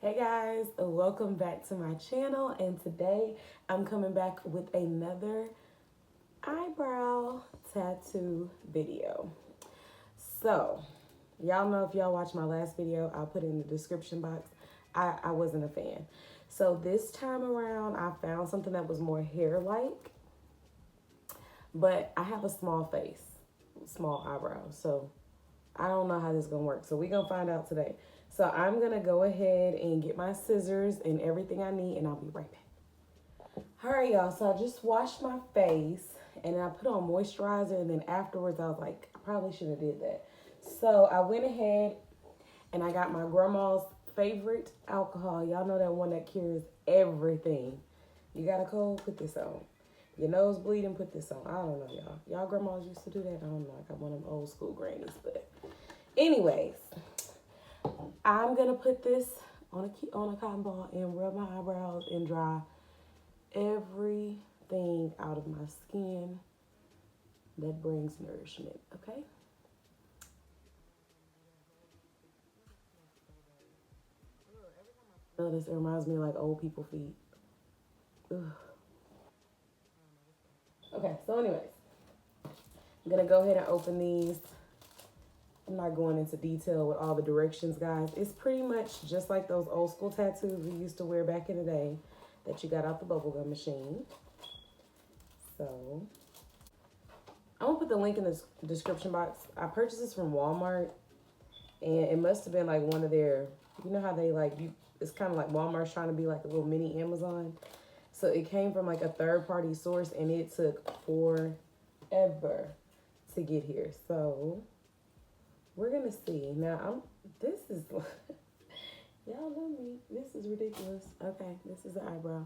Hey guys, welcome back to my channel, and today I'm coming back with another eyebrow tattoo video. So, y'all know if y'all watched my last video, I'll put it in the description box. I wasn't a fan. So this time around, I found something that was more hair-like, but I have a small face, small eyebrows, so I don't know how this is gonna work. So we're gonna find out today. So I'm gonna go ahead and get my scissors and everything I need, and I'll be right back. All right, y'all, so I just washed my face and I put on moisturizer, and then afterwards I was like, I probably should have did that. So I went ahead and I got my grandma's favorite alcohol. Y'all know that one that cures everything. You got a cold? Put this on. Your nose bleeding? Put this on. I don't know, y'all. Y'all grandmas used to do that? I don't know. I got one of them old school grannies, but anyways, I'm gonna put this on a cotton ball and rub my eyebrows and dry everything out of my skin that brings nourishment. Okay. Notice it reminds me of like old people feet. Ugh. Okay. So, anyways, I'm gonna go ahead and open these. I'm not going into detail with all the directions, guys. It's pretty much just like those old school tattoos we used to wear back in the day that you got out the bubblegum machine. So I'm gonna put the link in the description box. I purchased this from Walmart, and it must have been like one of their, you know how they like, it's kind of like Walmart's trying to be like a little mini Amazon. So it came from like a third party source, and it took forever to get here. So we're gonna see. Now this is y'all know me. This is ridiculous. Okay, this is the eyebrow.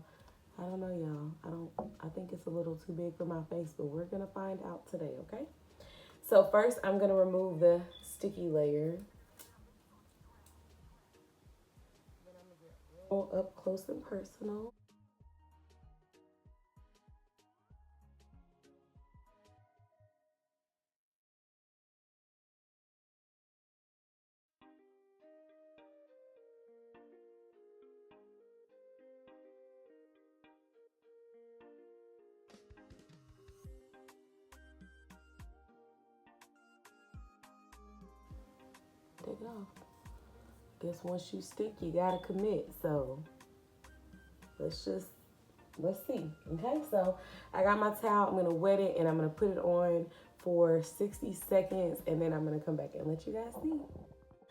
I don't know, y'all. I think it's a little too big for my face, but we're gonna find out today, okay? So first I'm gonna remove the sticky layer. All up close and personal. Take it off. Guess once you stick, you gotta commit. So let's see. Okay, so I got my towel. I'm gonna wet it and I'm gonna put it on for 60 seconds, and then I'm gonna come back and let you guys see.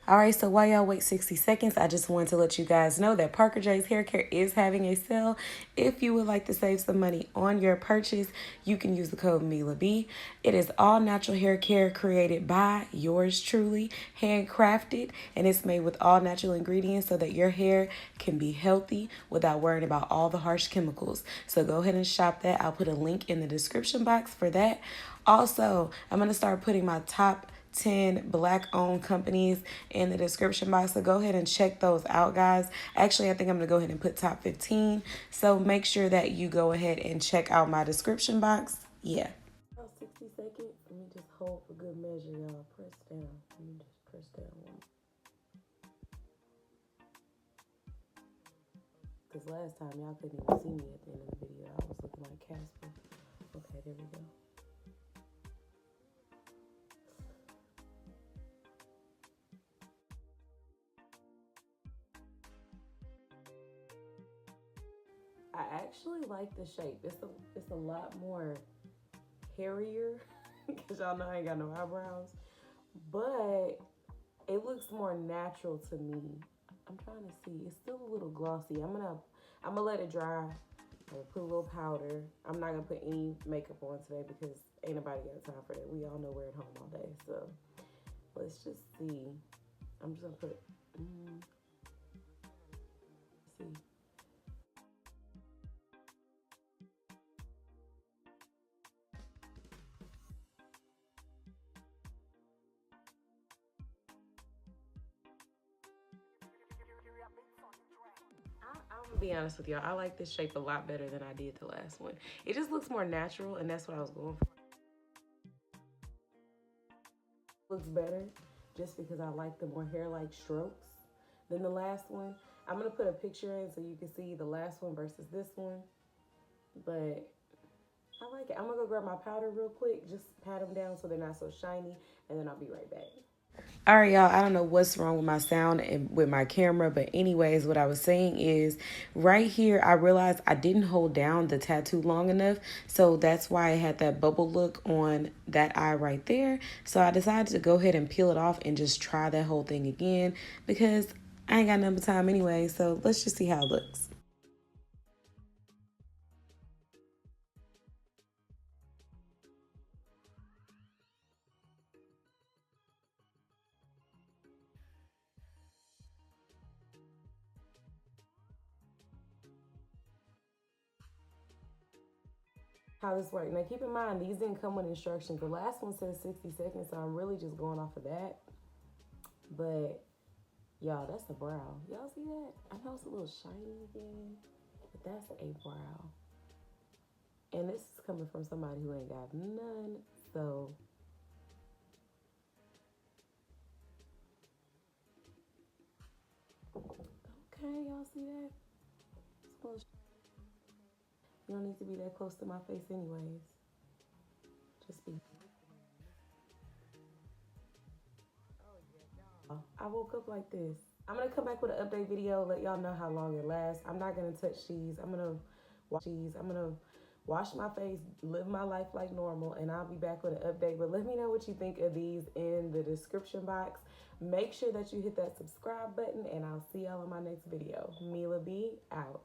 All right, so while y'all wait 60 seconds, I just wanted to let you guys know that Parker J's Hair Care is having a sale. If you would like to save some money on your purchase, you can use the code MILAB. It is all natural hair care created by yours truly, handcrafted, and it's made with all natural ingredients so that your hair can be healthy without worrying about all the harsh chemicals. So go ahead and shop that. I'll put a link in the description box for that. Also, I'm going to start putting my top 10 black owned companies in the description box, so go ahead and check those out, guys. Actually, I think I'm gonna go ahead and put top 15, so make sure that you go ahead and check out my description box. Yeah, about 60 seconds. Let me just hold for good measure, y'all. Press down. Let me just press down one, because last time y'all couldn't even see me at the end of the video. I was looking like Casper. Okay, there we go. I actually like the shape. It's a lot more hairier because y'all know I ain't got no eyebrows, but it looks more natural to me. I'm trying to see. It's still a little glossy. I'm gonna let it dry. I'm gonna put a little powder. I'm not gonna put any makeup on today because ain't nobody got time for that. We all know we're at home all day, so let's just see. I'm just gonna put. See. I'm gonna be honest with y'all. I like this shape a lot better than I did the last one. It just looks more natural, and that's what I was going for. Looks better just because I like the more hair-like strokes than the last one. I'm going to put a picture in so you can see the last one versus this one. But I like it. I'm going to go grab my powder real quick. Just pat them down so they're not so shiny. And then I'll be right back. All right, y'all, I don't know what's wrong with my sound and with my camera, but anyways, what I was saying is right here, I realized I didn't hold down the tattoo long enough. So that's why I had that bubble look on that eye right there. So I decided to go ahead and peel it off and just try that whole thing again because I ain't got nothing but time anyway. So let's just see how it looks. How this works. Now keep in mind, these didn't come with instructions. The last one says 60 seconds, so I'm really just going off of that. But y'all, that's the brow. Y'all see that? I know it's a little shiny again, but that's a brow. And this is coming from somebody who ain't got none, so. Okay, y'all see that? You don't need to be that close to my face anyways. Just be. I woke up like this. I'm gonna come back with an update video, let y'all know how long it lasts. I'm not gonna touch these. I'm gonna wash my face, live my life like normal, and I'll be back with an update. But let me know what you think of these in the description box. Make sure that you hit that subscribe button, and I'll see y'all in my next video. Mila B out.